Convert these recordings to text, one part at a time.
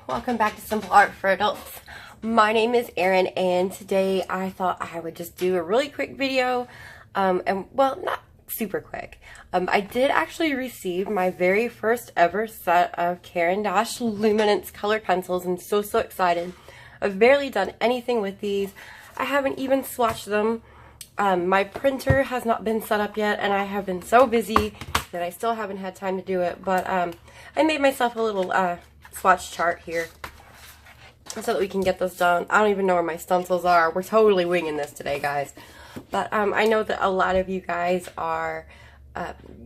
welcome back to Simple Art for Adults. My name is Erin, and today I thought I would just do a really quick video, well, not super quick. I did actually receive my very first ever set of Caran d'Ache Luminance colored pencils. I'm so excited. I've barely done anything with these. I haven't even swatched them. My printer has not been set up yet, and I have been so busy that I still haven't had time to do it, but I made myself a little swatch chart here so that we can get this done. I don't even know where my stencils are. We're totally winging this today, guys. But I know that a lot of you guys are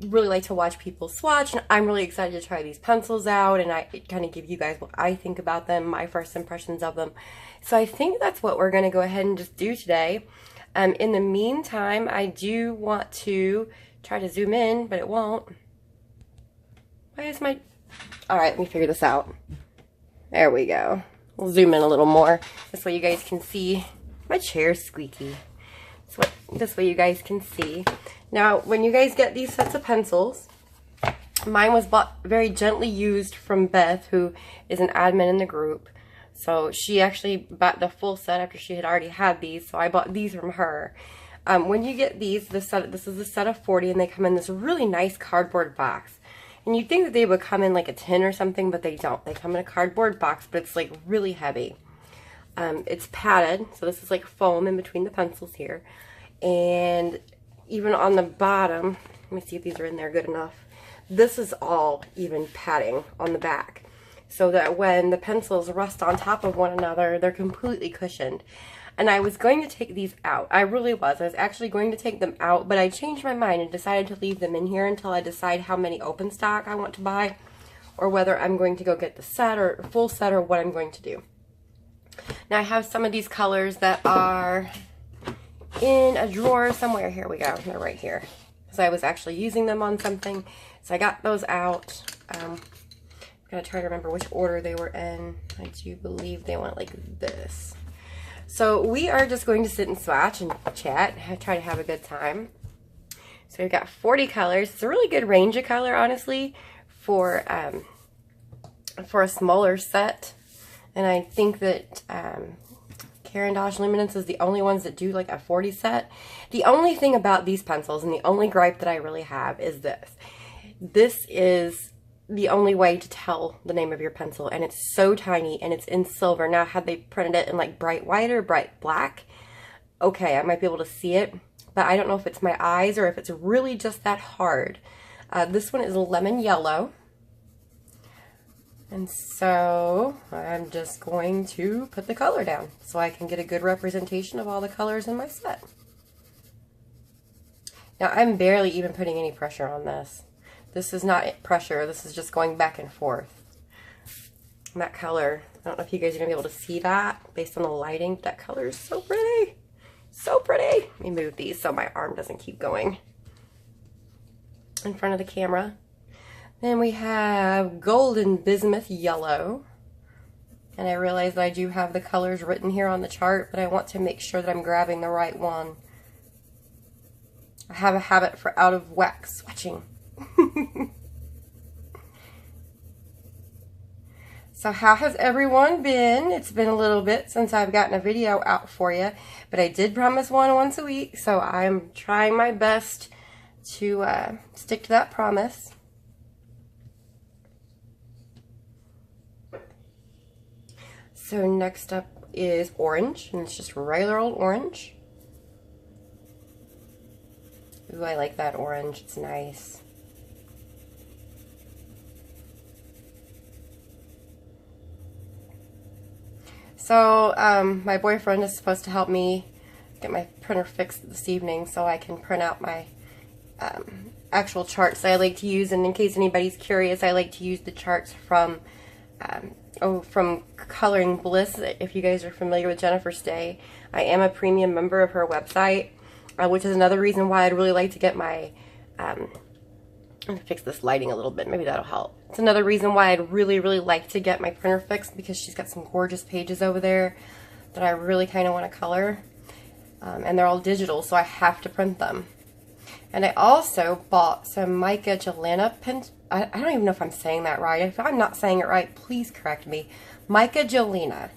really like to watch people swatch, and I'm really excited to try these pencils out and I kind of give you guys what I think about them, my first impressions of them. So I think that's what we're going to go ahead and just do today. In the meantime, I do want to try to zoom in, but it won't. Why is my... Alright, let me figure this out. There we go. We'll zoom in a little more. This way you guys can see. My chair's squeaky. This way you guys can see. Now, when you guys get these sets of pencils, mine was bought very gently used from Beth, who is an admin in the group. So she actually bought the full set after she had already had these, so I bought these from her. When you get these, this is a set of 40, and they come in this really nice cardboard box. And you'd think that they would come in like a tin or something, but they don't. They come in a cardboard box, but it's like really heavy. It's padded, so this is like foam in between the pencils here. And even on the bottom, let me see if these are in there good enough. This is all even padding on the back, so that when the pencils rest on top of one another, they're completely cushioned. And I was going to take these out. I really was. I was actually going to take them out, but I changed my mind and decided to leave them in here until I decide how many open stock I want to buy, or whether I'm going to go get the set or full set, or what I'm going to do. Now I have some of these colors that are in a drawer somewhere. Here we go. They're right here. Because I was actually using them on something. So I got those out. I'm going to try to remember which order they were in. I do believe they went like this. So we are just going to sit and swatch and chat and try to have a good time. So we've got 40 colors. It's a really good range of color, honestly, for a smaller set. And I think that Caran d'Ache Luminance is the only ones that do like a 40 set. The only thing about these pencils, and the only gripe that I really have, is this. This is the only way to tell the name of your pencil, and it's so tiny, and it's in silver. Now, had they printed it in like bright white or bright black, okay, I might be able to see it, but I don't know if it's my eyes or if it's really just that hard. This one is lemon yellow, and so I'm just going to put the color down so I can get a good representation of all the colors in my set. Now, I'm barely even putting any pressure on this. This is not pressure, this is just going back and forth. And that color, I don't know if you guys are going to be able to see that based on the lighting, but that color is so pretty. So pretty. Let me move these so my arm doesn't keep going in front of the camera. Then we have Golden Bismuth Yellow. And I realize that I do have the colors written here on the chart, but I want to make sure that I'm grabbing the right one. I have a habit for out of whack swatching. So how has everyone been? It's been a little bit since I've gotten a video out for you, but I did promise one once a week, so I'm trying my best to stick to that promise. So next up is orange, and it's just regular old orange. Ooh, I like that orange. It's nice. So, my boyfriend is supposed to help me get my printer fixed this evening so I can print out my actual charts that I like to use. And in case anybody's curious, I like to use the charts from Coloring Bliss. If you guys are familiar with Jennifer Stay, I am a premium member of her website, which is another reason why I'd really like to get my... I'm going to fix this lighting a little bit. Maybe that'll help. It's another reason why I'd really like to get my printer fixed, because she's got some gorgeous pages over there that I really kind of want to color. And they're all digital, so I have to print them. And I also bought some mica gelana pen. I don't even know if I'm saying that right. If I'm not saying it right, please correct me. Micah Jolena.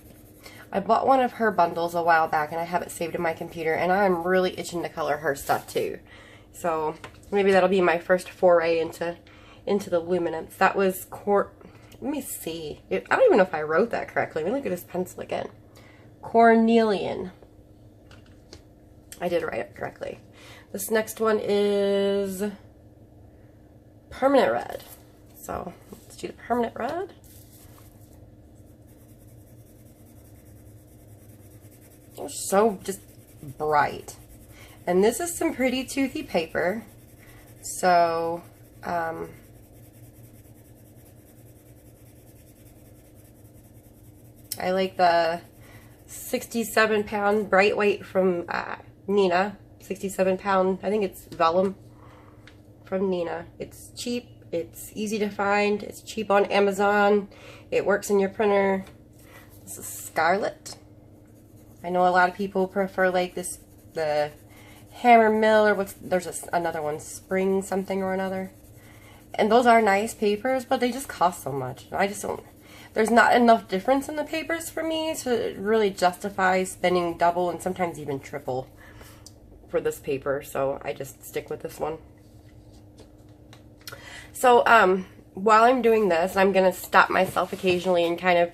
I bought one of her bundles a while back and I have it saved in my computer, and I'm really itching to color her stuff too. So maybe that'll be my first foray into the Luminance. That was let me see. I don't even know if I wrote that correctly. Let me look at this pencil again. Cornelian. I did write it correctly. This next one is Permanent Red. So let's do the Permanent Red. They're so just bright. And this is some pretty toothy paper. So, I like the 67-pound bright weight from Nina. 67-pound, I think it's vellum from Nina. It's cheap, it's easy to find, it's cheap on Amazon, it works in your printer. This is Scarlet. I know a lot of people prefer like this, the Hammer Mill, or there's another one, Spring something or another. And those are nice papers, but they just cost so much. I just don't, there's not enough difference in the papers for me to really justify spending double and sometimes even triple for this paper, so I just stick with this one. So, while I'm doing this, I'm going to stop myself occasionally and kind of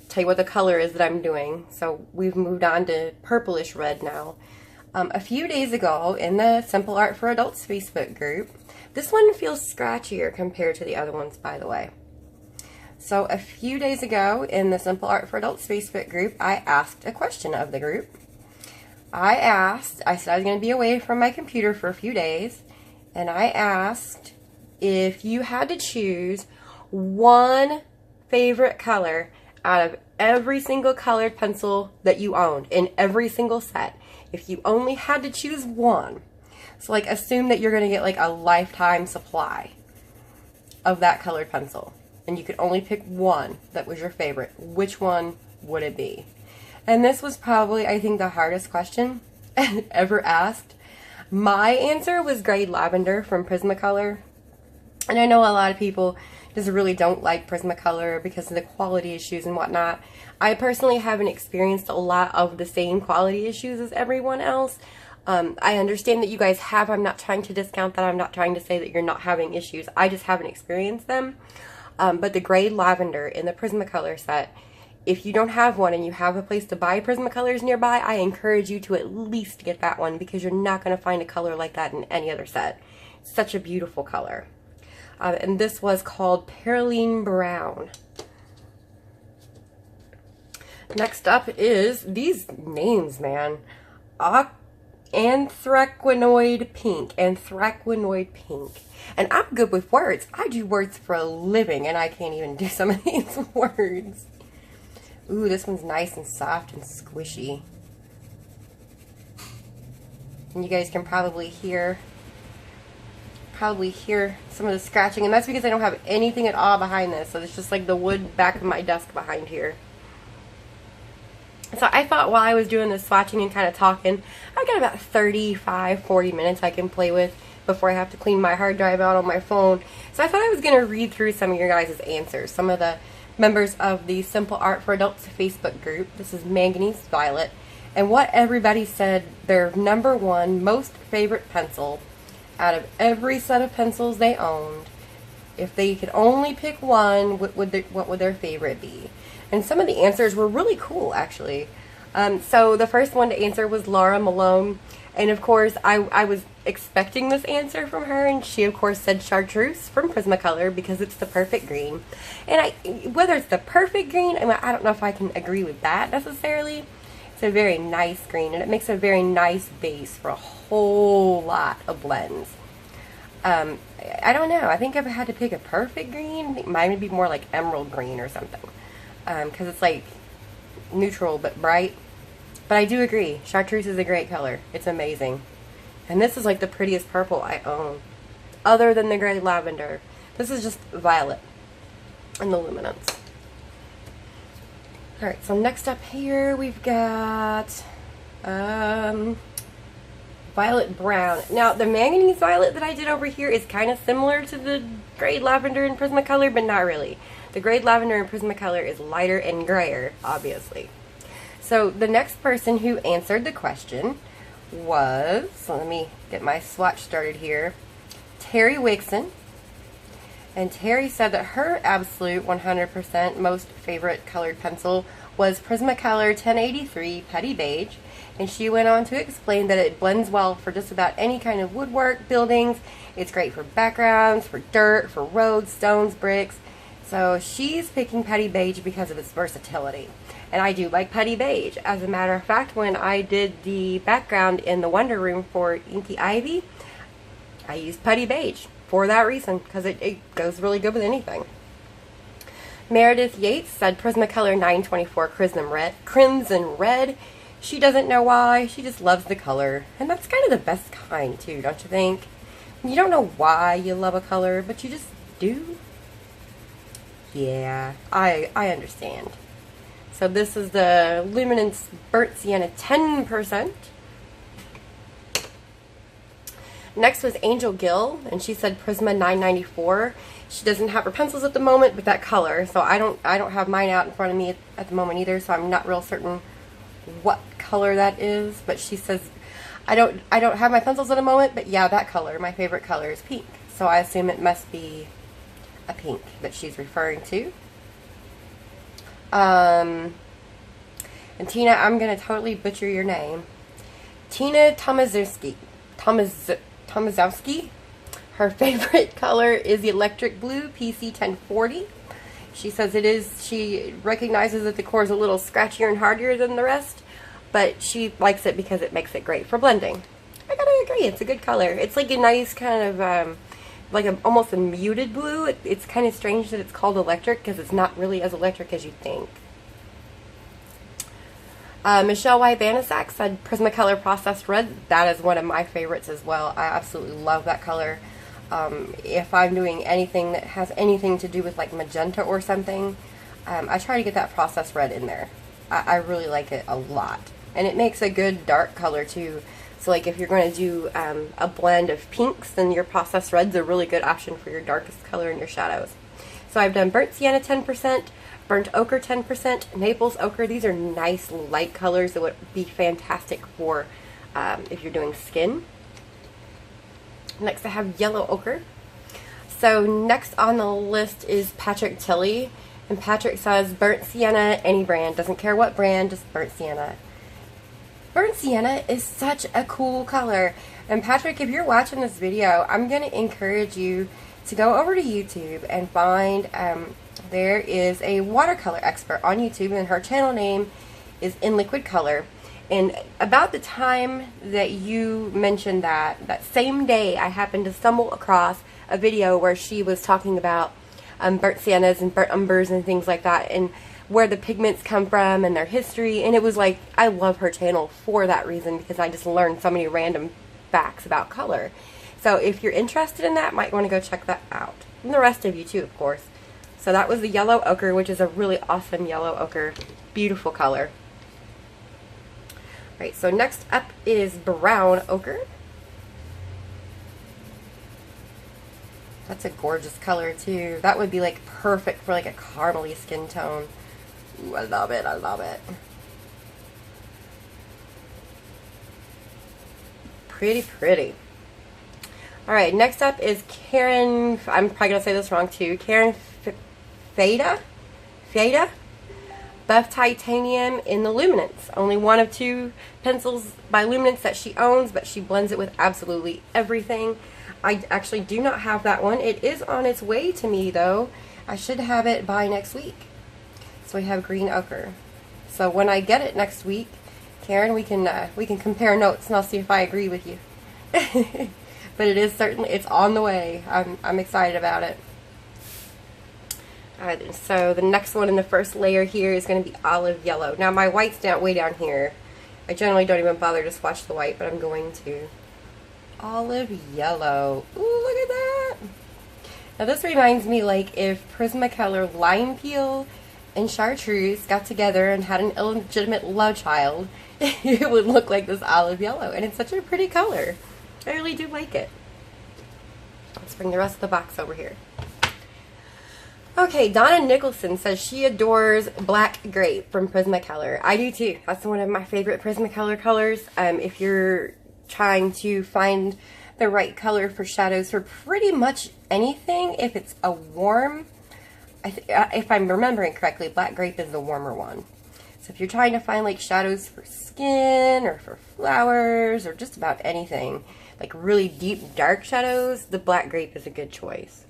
tell you what the color is that I'm doing. So, we've moved on to purplish red now. A few days ago, in the Simple Art for Adults Facebook group, this one feels scratchier compared to the other ones, by the way. So, a few days ago, in the Simple Art for Adults Facebook group, I asked a question of the group. I said I was going to be away from my computer for a few days, and I asked if you had to choose one favorite color out of every single colored pencil that you owned in every single set. If you only had to choose one, so like assume that you're going to get like a lifetime supply of that colored pencil, and you could only pick one that was your favorite, which one would it be? And this was probably, I think, the hardest question ever asked. My answer was Grade Lavender from Prismacolor. And I know a lot of people just really don't like Prismacolor because of the quality issues and whatnot. I personally haven't experienced a lot of the same quality issues as everyone else. I understand that you guys have. I'm not trying to discount that. I'm not trying to say that you're not having issues. I just haven't experienced them. But the Grade Lavender in the Prismacolor set, if you don't have one and you have a place to buy Prismacolors nearby, I encourage you to at least get that one because you're not going to find a color like that in any other set. It's such a beautiful color. And this was called Perylene Brown. Next up is these names, man. Anthraquinoid Pink. Anthraquinoid Pink. And I'm good with words. I do words for a living, and I can't even do some of these words. Ooh, this one's nice and soft and squishy. And you guys can probably hear some of the scratching, and that's because I don't have anything at all behind this, so it's just like the wood back of my desk behind here. So I thought while I was doing this swatching and kind of talking, I got about 35-40 minutes I can play with before I have to clean my hard drive out on my phone. So I thought I was going to read through some of your guys' answers, some of the members of the Simple Art for Adults Facebook group. This is Manganese Violet, and what everybody said their #1 most favorite pencil out of every set of pencils they owned. If they could only pick one, what would their favorite be? And some of the answers were really cool, actually. So the first one to answer was Laura Malone, and of course I was expecting this answer from her, and she of course said Chartreuse from Prismacolor because it's the perfect green. And whether it's the perfect green, I don't know if I can agree with that necessarily. It's a very nice green, and it makes a very nice base for a whole lot of blends. I don't know. I think if I had to pick a perfect green, mine would be more like emerald green or something. Because it's like neutral but bright. But I do agree. Chartreuse is a great color. It's amazing. And this is like the prettiest purple I own. Other than the Grade Lavender. This is just violet in the Luminance. Alright, so next up here we've got Violet brown. Now, the manganese violet that I did over here is kind of similar to the grade lavender in Prismacolor, but not really. The grade lavender in Prismacolor is lighter and grayer, obviously. So, the next person who answered the question was, so let me get my swatch started here, Terry Wixon. And Terry said that her absolute 100% most favorite colored pencil was Prismacolor 1083 Putty Beige. And she went on to explain that it blends well for just about any kind of woodwork, buildings. It's great for backgrounds, for dirt, for roads, stones, bricks. So she's picking Putty Beige because of its versatility. And I do like Putty Beige. As a matter of fact, when I did the background in the Wonder Room for Inky Ivy, I used Putty Beige for that reason, because it goes really good with anything. Meredith Yates said Prismacolor 924 Crimson Red. She doesn't know why, she just loves the color. And that's kind of the best kind too, don't you think? You don't know why you love a color, but you just do. Yeah, I understand. So this is the Luminance Burnt Sienna 10%. Next was Angel Gill, and she said Prisma 994. She doesn't have her pencils at the moment, but that color. So I don't have mine out in front of me at the moment either, so I'm not real certain what color that is. But she says I don't have my pencils at the moment, but yeah, that color. My favorite color is pink. So I assume it must be a pink that she's referring to. And Tina, I'm gonna totally butcher your name. Tina Tomaszewski. Tomaszewski. Her favorite color is the electric blue PC 1040. She says she recognizes that the core is a little scratchier and hardier than the rest, but she likes it because it makes it great for blending. I gotta agree, it's a good color. It's like a nice kind of, almost a muted blue. It's kind of strange that it's called electric because it's not really as electric as you think. Michelle Y. Vanasak said Prismacolor Processed Red. That is one of my favorites as well. I absolutely love that color. If I'm doing anything that has anything to do with like magenta or something, I try to get that Processed Red in there. I really like it a lot. And it makes a good dark color too. So like if you're going to do a blend of pinks, then your Processed Red's a really good option for your darkest color in your shadows. So I've done Burnt Sienna 10%, Burnt Ochre 10%, Naples Ochre. These are nice light colors that would be fantastic for if you're doing skin. Next I have Yellow Ochre. So next on the list is Patrick Tilley. And Patrick says Burnt Sienna, any brand. Doesn't care what brand, just Burnt Sienna. Burnt Sienna is such a cool color. And Patrick, if you're watching this video, I'm going to encourage you to go over to YouTube and find, there is a watercolor expert on YouTube, and her channel name is In Liquid Color. And about the time that you mentioned that same day, I happened to stumble across a video where she was talking about burnt siennas and burnt umbers and things like that, and where the pigments come from and their history. And it was like, I love her channel for that reason, because I just learned so many random facts about color. So if you're interested in that, might want to go check that out. And the rest of you too, of course. So that was the Yellow Ochre, which is a really awesome yellow ochre. Beautiful color. Right, so next up is Brown Ochre. That's a gorgeous color too. That would be like perfect for like a caramely skin tone. Ooh, I love it, I love it. Pretty, pretty. Alright, next up is Karen, I'm probably going to say this wrong too, Karen Fada? Buff Titanium in the Luminance. Only one of two pencils by Luminance that she owns, but she blends it with absolutely everything. I actually do not have that one. It is on its way to me though. I should have it by next week. So we have Green Ochre. So when I get it next week, Karen, we can compare notes and I'll see if I agree with you. But it is certainly, it's on the way. I'm excited about it. Alright, so the next one in the first layer here is going to be Olive Yellow. Now my white's way down here. I generally don't even bother to swatch the white, but I'm going to. Olive Yellow. Ooh, look at that! Now this reminds me like if Prismacolor Lime Peel and chartreuse got together and had an illegitimate love child, it would look like this olive yellow. And it's such a pretty color. I really do like it. Let's bring the rest of the box over here. Okay, Donna Nicholson says she adores Black Grape from Prismacolor. I do too. That's one of my favorite Prismacolor colors. If you're trying to find the right color for shadows for pretty much anything, if it's a warm, if I'm remembering correctly, Black Grape is the warmer one. So if you're trying to find like shadows for skin or for flowers or just about anything, like really deep dark shadows, the Black Grape is a good choice.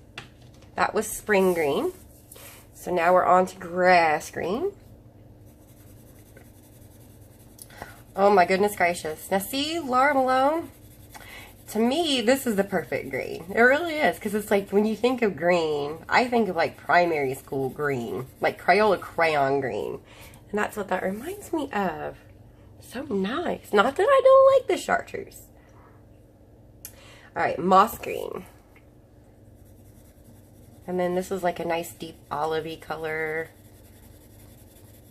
That was Spring Green. So now we're on to Grass Green. Oh my goodness gracious. Now see, Laura Malone, to me, this is the perfect green. It really is, because it's like, when you think of green, I think of like primary school green, like Crayola crayon green. And that's what that reminds me of. So nice. Not that I don't like the chartreuse. Alright, Moss Green. And then this is like a nice deep olivey color.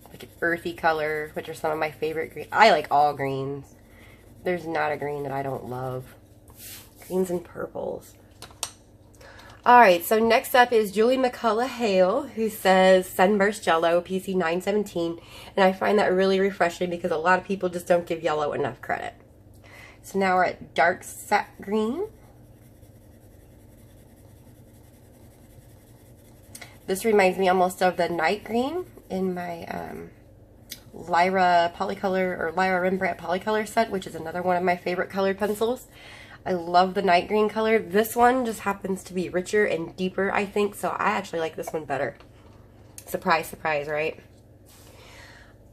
Like an earthy color, which are some of my favorite greens. I like all greens. There's not a green that I don't love. Greens and purples. Alright, so next up is Julie McCullough Hale, who says Sunburst Yellow, PC 917. And I find that really refreshing because a lot of people just don't give yellow enough credit. So now we're at Dark Sap Green. This reminds me almost of the Night Green in my Lyra Polycolor, or Lyra Rembrandt Polycolor set, which is another one of my favorite colored pencils. I love the Night Green color. This one just happens to be richer and deeper, I think, so I actually like this one better. Surprise, surprise, right?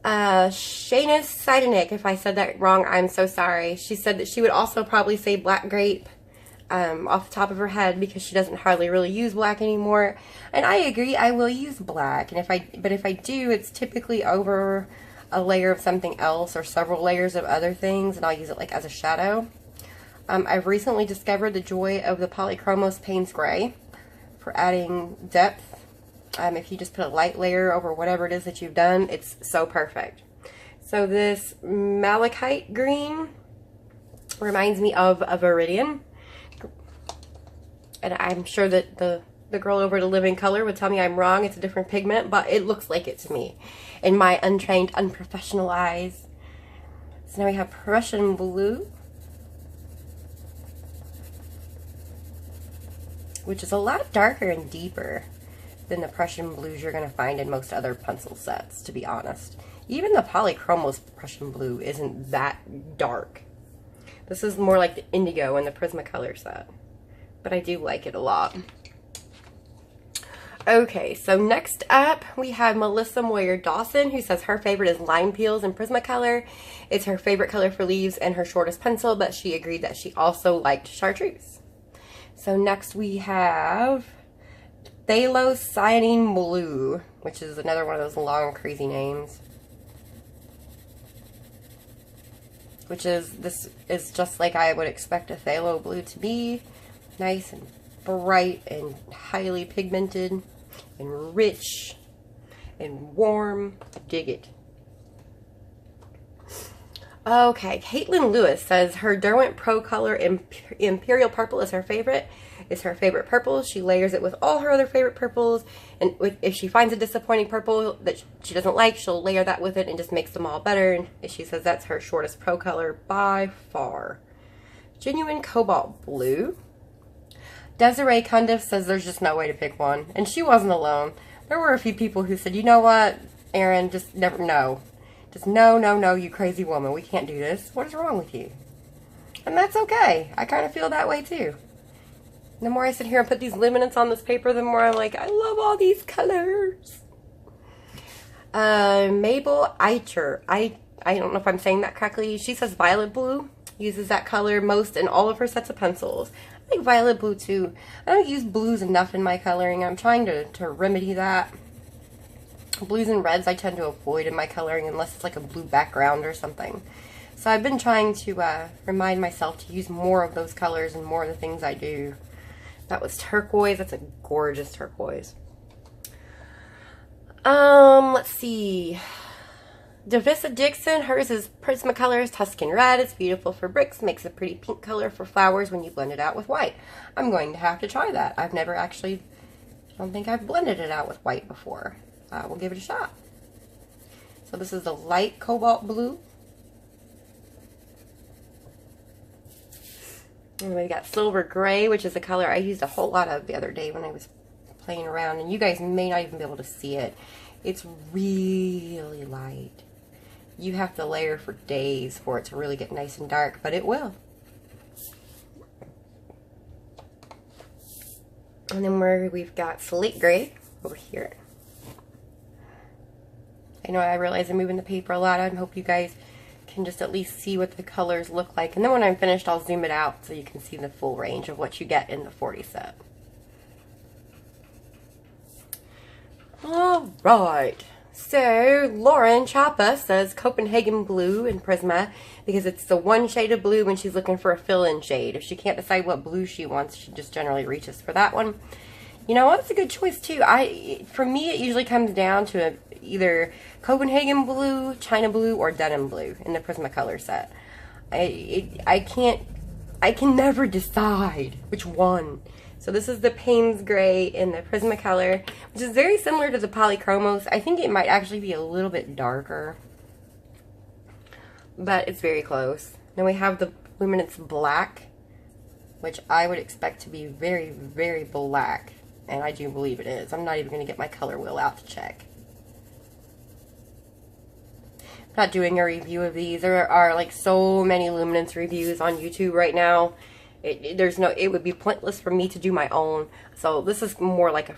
Shayna Sidenik, if I said that wrong, I'm so sorry. She said that she would also probably say Black Grape off the top of her head because she doesn't hardly really use black anymore. And I agree, I will use black. And if I do, it's typically over a layer of something else or several layers of other things, and I'll use it like as a shadow. I've recently discovered the joy of the Polychromos Payne's Gray for adding depth. If you just put a light layer over whatever it is that you've done, it's so perfect. So this Malachite Green reminds me of a Viridian. And I'm sure that the girl over to Living Color would tell me I'm wrong. It's a different pigment, but it looks like it to me in my untrained, unprofessional eyes. So now we have Prussian Blue, which is a lot darker and deeper than the Prussian Blues you're going to find in most other pencil sets, to be honest. Even the Polychromos Prussian Blue isn't that dark. This is more like the indigo in the Prismacolor set, but I do like it a lot. Okay, so next up we have Melissa Moyer Dawson, who says her favorite is Lime Peels in Prismacolor. It's her favorite color for leaves and her shortest pencil, but she agreed that she also liked chartreuse. So next we have Phthalo Cyanine Blue, which is another one of those long crazy names. This is just like I would expect a phthalo blue to be. Nice and bright and highly pigmented and rich and warm. I dig it. Okay, Caitlin Lewis says her Derwent Pro Color Imperial Purple is her favorite. It's her favorite purple. She layers it with all her other favorite purples, and if she finds a disappointing purple that she doesn't like, she'll layer that with it and just makes them all better. And she says that's her shortest pro color by far. Genuine Cobalt Blue. Desiree Cundiff says there's just no way to pick one, and she wasn't alone. There were a few people who said, you know what, Erin, just never, no. Just no, no, no, you crazy woman. We can't do this. What is wrong with you? And that's okay. I kind of feel that way too. The more I sit here and put these luminance on this paper, the more I'm like, I love all these colors. Mabel Eicher. I don't know if I'm saying that correctly. She says Violet Blue. Uses that color most in all of her sets of pencils. I like Violet Blue too. I don't use blues enough in my coloring. I'm trying to remedy that. Blues and reds I tend to avoid in my coloring unless it's like a blue background or something. So I've been trying to remind myself to use more of those colors and more of the things I do. That was turquoise. That's a gorgeous turquoise. Let's see. Davissa Dixon, hers is Prismacolor Tuscan Red. It's beautiful for bricks, makes a pretty pink color for flowers when you blend it out with white. I'm going to have to try that. I've never actually, I don't think I've blended it out with white before. We'll give it a shot. So this is the light Cobalt Blue. And we got Silver Gray, which is a color I used a whole lot of the other day when I was playing around. And you guys may not even be able to see it. It's really light. You have to layer for days for it to really get nice and dark, but it will. And then we've got Slate Gray over here. I realize I'm moving the paper a lot. I hope you guys can just at least see what the colors look like. And then when I'm finished, I'll zoom it out so you can see the full range of what you get in the 40 set. Alright. So, Lauren Chapa says Copenhagen Blue in Prisma because it's the one shade of blue when she's looking for a fill-in shade. If she can't decide what blue she wants, she just generally reaches for that one. You know what? It's a good choice too. For me, it usually comes down to either Copenhagen Blue, China Blue, or Denim Blue in the Prismacolor set. I can never decide which one. So this is the Payne's Gray in the Prismacolor, which is very similar to the Polychromos. I think it might actually be a little bit darker, but it's very close. Then we have the Luminance Black, which I would expect to be very, very black, and I do believe it is. I'm not even going to get my color wheel out to check. I'm not doing a review of these. There are like so many Luminance reviews on YouTube right now. It would be pointless for me to do my own. So this is more like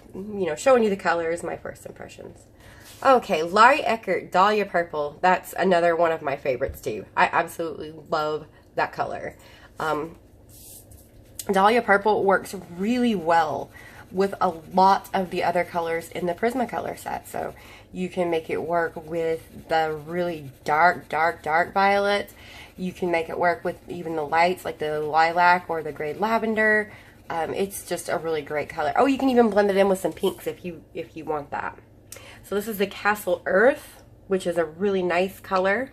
showing you the colors, my first impressions. Okay, Laurie Eckert, Dalia Purple. That's another one of my favorites too. I absolutely love that color. Dalia Purple works really well with a lot of the other colors in the Prismacolor set. So you can make it work with the really dark violet. You can make it work with even the lights, like the lilac or the gray lavender. It's just a really great color. Oh, you can even blend it in with some pinks if you want that. So this is the Castle Earth, which is a really nice color.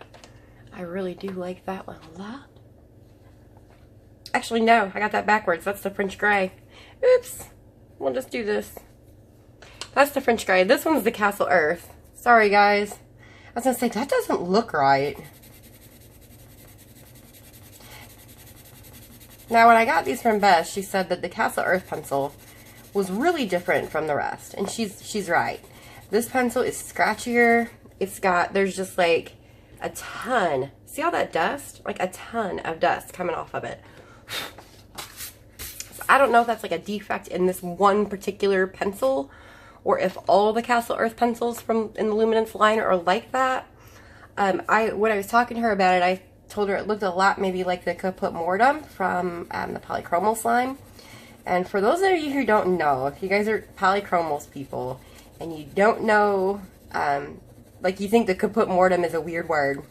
I really do like that one a lot. Actually, no, I got that backwards. That's the French Gray. Oops. We'll just do this. That's the French Gray. This one's the Castle Earth. Sorry, guys. I was going to say, that doesn't look right. Now, when I got these from Bess, she said that the Castle Earth pencil was really different from the rest. And she's right. This pencil is scratchier. There's just like a ton. See all that dust? Like a ton of dust coming off of it. So I don't know if that's like a defect in this one particular pencil, or if all the Castle Earth pencils in the Luminance line are like that. When I was talking to her about it, I told her it looked a lot maybe like the Caput Mortem from the Polychromal slime. And for those of you who don't know, if you guys are Polychromals people and you don't know, like you think the Caput Mortem is a weird word,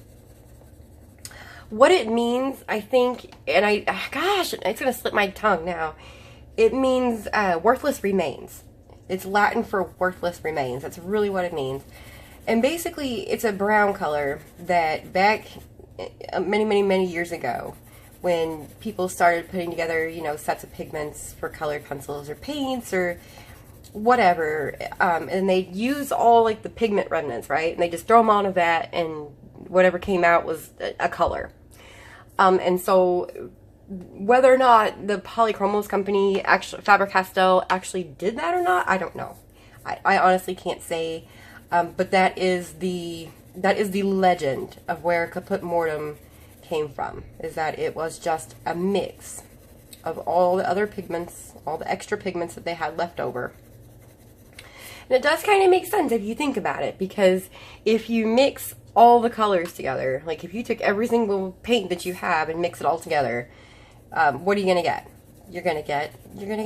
what it means, I think, and gosh, it's going to slip my tongue now. It means worthless remains. It's Latin for worthless remains. That's really what it means. And basically, it's a brown color that back many years ago, when people started putting together, sets of pigments for colored pencils or paints or whatever, and they'd use all like the pigment remnants, right? And they just throw them on a vat, and whatever came out was a color. And so whether or not the Polychromals company, Faber-Castell, actually did that or not, I don't know. I honestly can't say. But that is the legend of where Caput Mortem came from, is that it was just a mix of all the other pigments, all the extra pigments that they had left over. And it does kind of make sense if you think about it, because if you mix all the colors together, like if you took every single paint that you have and mix it all together, what are you gonna get? You're gonna get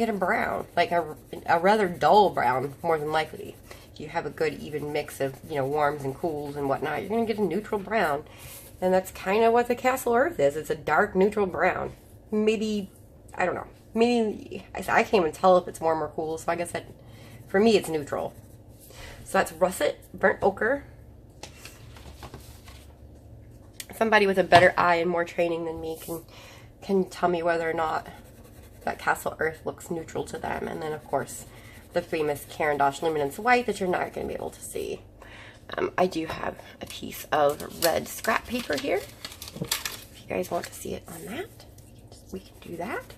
a brown, like a rather dull brown, more than likely. If you have a good even mix of warms and cools and whatnot, you're gonna get a neutral brown, and that's kind of what the Castle Earth is. It's a dark neutral brown. Maybe, I don't know. Maybe I can't even tell if it's warm or cool. So I guess for me it's neutral. So that's Russet, Burnt Ochre. Somebody with a better eye and more training than me can tell me whether or not that Castle Earth looks neutral to them. And then, of course, the famous Caran d'Ache Luminance White that you're not going to be able to see. I do have a piece of red scrap paper here. If you guys want to see it on that, we can do that.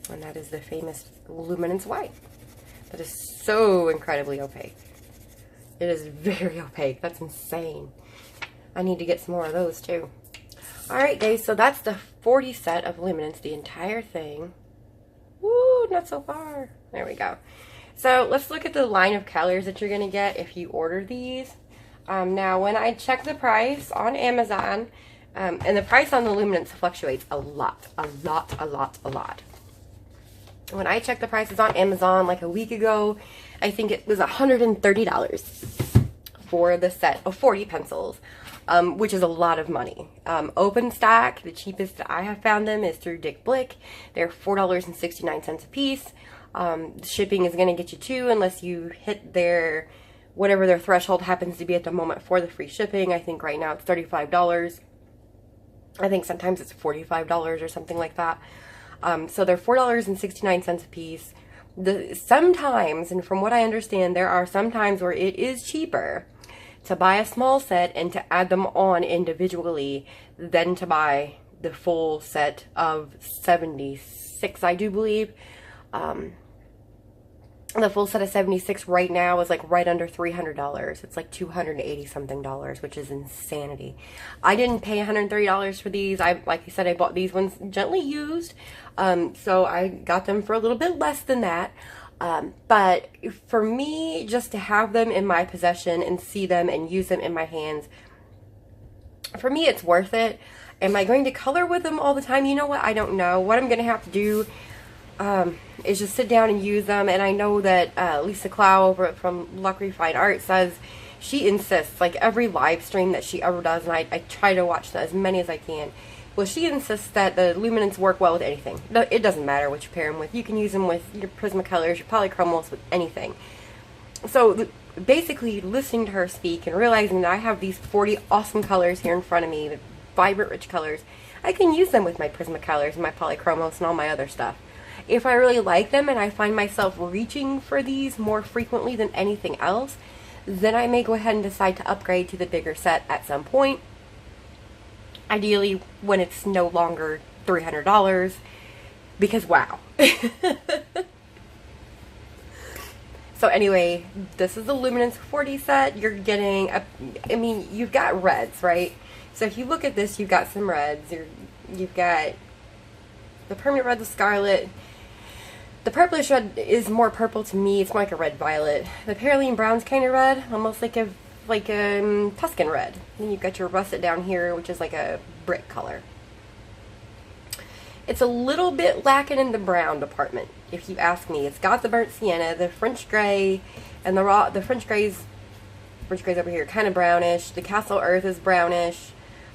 And that is the famous Luminance White. That is so incredibly opaque. It is very opaque. That's insane. I need to get some more of those too. Alright guys, so that's the 40 set of Luminance, the entire thing. Woo, not so far. There we go. So let's look at the line of colors that you're going to get if you order these. Now when I check the price on Amazon, and the price on the Luminance fluctuates a lot. When I checked the prices on Amazon like a week ago, I think it was $130 for the set of 40 pencils, which is a lot of money. Open stock, the cheapest that I have found them is through Dick Blick. They're $4.69 a piece. Shipping is going to get you two unless you hit their, whatever their threshold happens to be at the moment for the free shipping. I think right now it's $35. I think sometimes it's $45 or something like that. So they're $4.69 a piece. Sometimes, and from what I understand, there are some times where it is cheaper to buy a small set and to add them on individually than to buy the full set of 76, I do believe. The full set of 76 right now is like right under $300. It's like $280 something, which is insanity. I didn't pay $130 for these. Like I said, I bought these ones gently used. So I got them for a little bit less than that. But for me, just to have them in my possession and see them and use them in my hands, for me, it's worth it. Am I going to color with them all the time? You know what? I don't know. What I'm going to have to do is just sit down and use them. And I know that Lisa Clow over from Luxury Fine Art says she insists, like every live stream that she ever does, and I try to watch as many as I can. Well, she insists that the Luminance work well with anything. It doesn't matter what you pair them with. You can use them with your Prismacolors, your polychromos, with anything. So basically, listening to her speak and realizing that I have these 40 awesome colors here in front of me, the vibrant, rich colors, I can use them with my Prismacolors and my polychromos and all my other stuff. If I really like them and I find myself reaching for these more frequently than anything else, then I may go ahead and decide to upgrade to the bigger set at some point. Ideally, when it's no longer $300, because wow. So anyway, this is the Luminance 40 set. You're getting, I mean, you've got reds, right? So if you look at this, you've got some reds. You've got the permanent red, the scarlet. The purplish red is more purple to me. It's more like a red violet. The Perylene brown's kind of red, almost like a Tuscan red. Then you've got your russet down here, which is like a brick color. It's a little bit lacking in the brown department, if you ask me. It's got the burnt sienna, the French gray, and the French gray's over here, kind of brownish. The Castle Earth is brownish.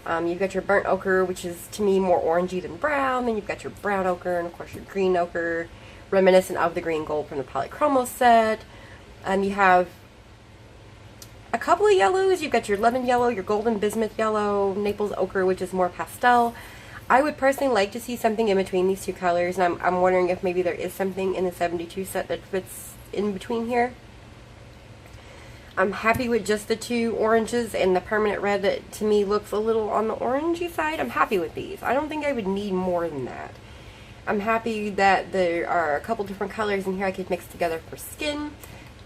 You've got your burnt ochre, which is to me more orangey than brown. Then you've got your brown ochre, and of course your green ochre, reminiscent of the green gold from the polychromo set. You have a couple of yellows. You've got your lemon yellow, your golden bismuth yellow, Naples ochre, which is more pastel. I would personally like to see something in between these two colors, and I'm wondering if maybe there is something in the 72 set that fits in between here. I'm happy with just the two oranges and the permanent red that to me looks a little on the orangey side. I'm happy with these. I don't think I would need more than that. I'm happy that there are a couple different colors in here I could mix together for skin.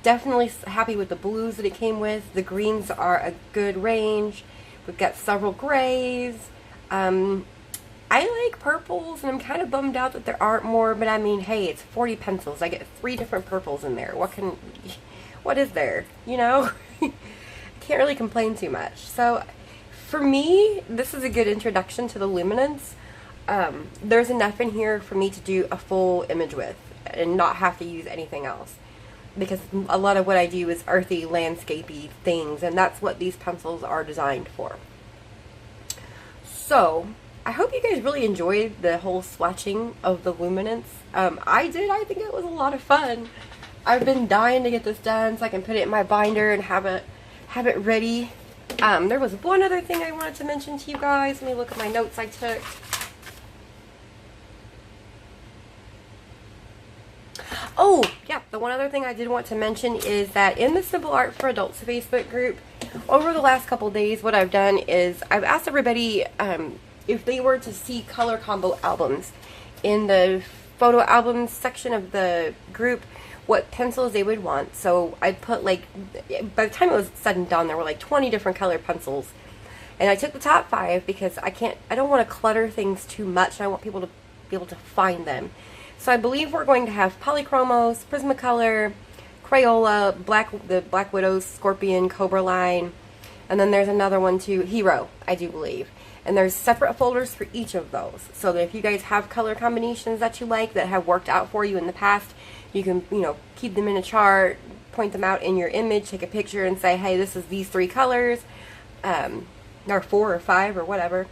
Definitely happy with the blues that it came with. The greens are a good range. We've got several grays. I like purples, and I'm kind of bummed out that there aren't more, but I mean, hey, it's 40 pencils. I get 3 different purples in there. What is there? You know? Can't really complain too much. So, for me, this is a good introduction to the Luminance. There's enough in here for me to do a full image with, and not have to use anything else. Because a lot of what I do is earthy, landscapey things, and that's what these pencils are designed for. So, I hope you guys really enjoyed the whole swatching of the Luminance. I did. I think it was a lot of fun. I've been dying to get this done so I can put it in my binder and have it ready. There was one other thing I wanted to mention to you guys. Let me look at my notes I took. Oh, yeah, the one other thing I did want to mention is that in the Simple Art for Adults Facebook group, over the last couple days, what I've done is I've asked everybody if they were to see color combo albums in the photo albums section of the group, what pencils they would want. So I put, like, by the time it was said and done, there were like 20 different color pencils. And I took the top 5 because I don't want to clutter things too much. I want people to be able to find them. So I believe we're going to have Polychromos, Prismacolor, Crayola, the Black Widow's Scorpion Cobra line, and then there's another one too, Hero, I do believe. And there's separate folders for each of those. So that if you guys have color combinations that you like that have worked out for you in the past, you can, you know, keep them in a chart, point them out in your image, take a picture and say, hey, this is these 3 colors, or 4 or 5 or whatever.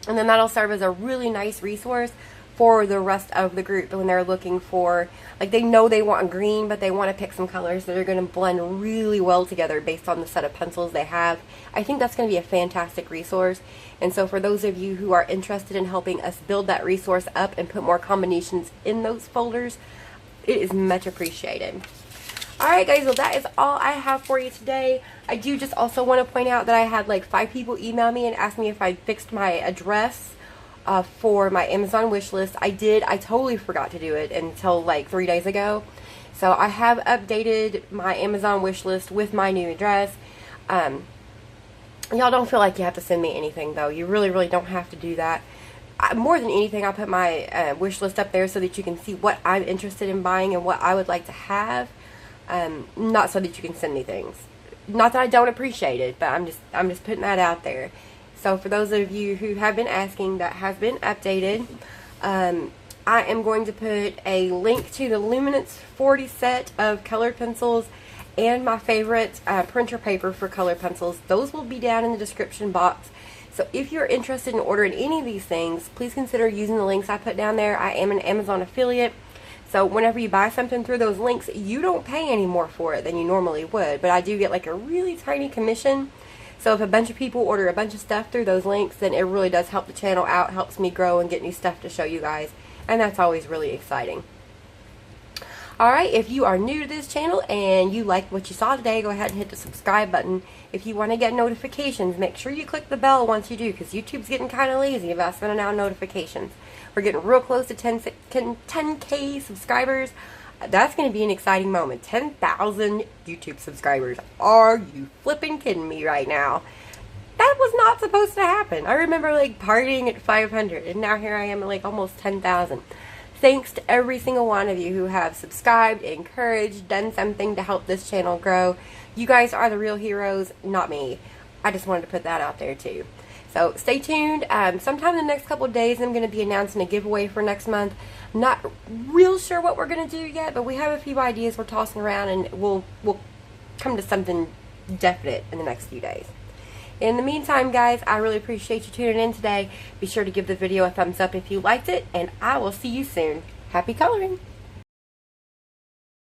And then that'll serve as a really nice resource for the rest of the group when they're looking for, like, they know they want green, but they want to pick some colors that are going to blend really well together based on the set of pencils they have. I think that's going to be a fantastic resource. And so for those of you who are interested in helping us build that resource up and put more combinations in those folders, it is much appreciated. Alright guys, well that is all I have for you today. I do just also want to point out that I had like 5 people email me and ask me if I fixed my address for my Amazon wish list. I did. I totally forgot to do it until like 3 days ago. So I have updated my Amazon wish list with my new address. Y'all don't feel like you have to send me anything though. You really, really don't have to do that. More than anything, I'll put my wish list up there so that you can see what I'm interested in buying and what I would like to have. Not so that you can send me things. Not that I don't appreciate it, but I'm just putting that out there. So for those of you who have been asking, that has been updated. I am going to put a link to the Luminance 40 set of colored pencils and my favorite printer paper for color pencils. Those will be down in the description box. So if you're interested in ordering any of these things, please consider using the links I put down there. I am an Amazon affiliate. So whenever you buy something through those links, you don't pay any more for it than you normally would. But I do get like a really tiny commission. So if a bunch of people order a bunch of stuff through those links, then it really does help the channel out, helps me grow and get new stuff to show you guys. And that's always really exciting. Alright, if you are new to this channel and you like what you saw today, go ahead and hit the subscribe button. If you want to get notifications, make sure you click the bell once you do, because YouTube's getting kind of lazy about sending out notifications. We're getting real close to 10K subscribers. That's going to be an exciting moment. 10,000 YouTube subscribers. Are you flipping kidding me right now? That was not supposed to happen. I remember like partying at 500 and now here I am at like almost 10,000. Thanks to every single one of you who have subscribed, encouraged, done something to help this channel grow. You guys are the real heroes, not me. I just wanted to put that out there too. So stay tuned. Sometime in the next couple of days I'm going to be announcing a giveaway for next month. Not real sure what we're going to do yet, but we have a few ideas we're tossing around and we'll come to something definite in the next few days. In the meantime, guys, I really appreciate you tuning in today. Be sure to give the video a thumbs up if you liked it, and I will see you soon. Happy coloring!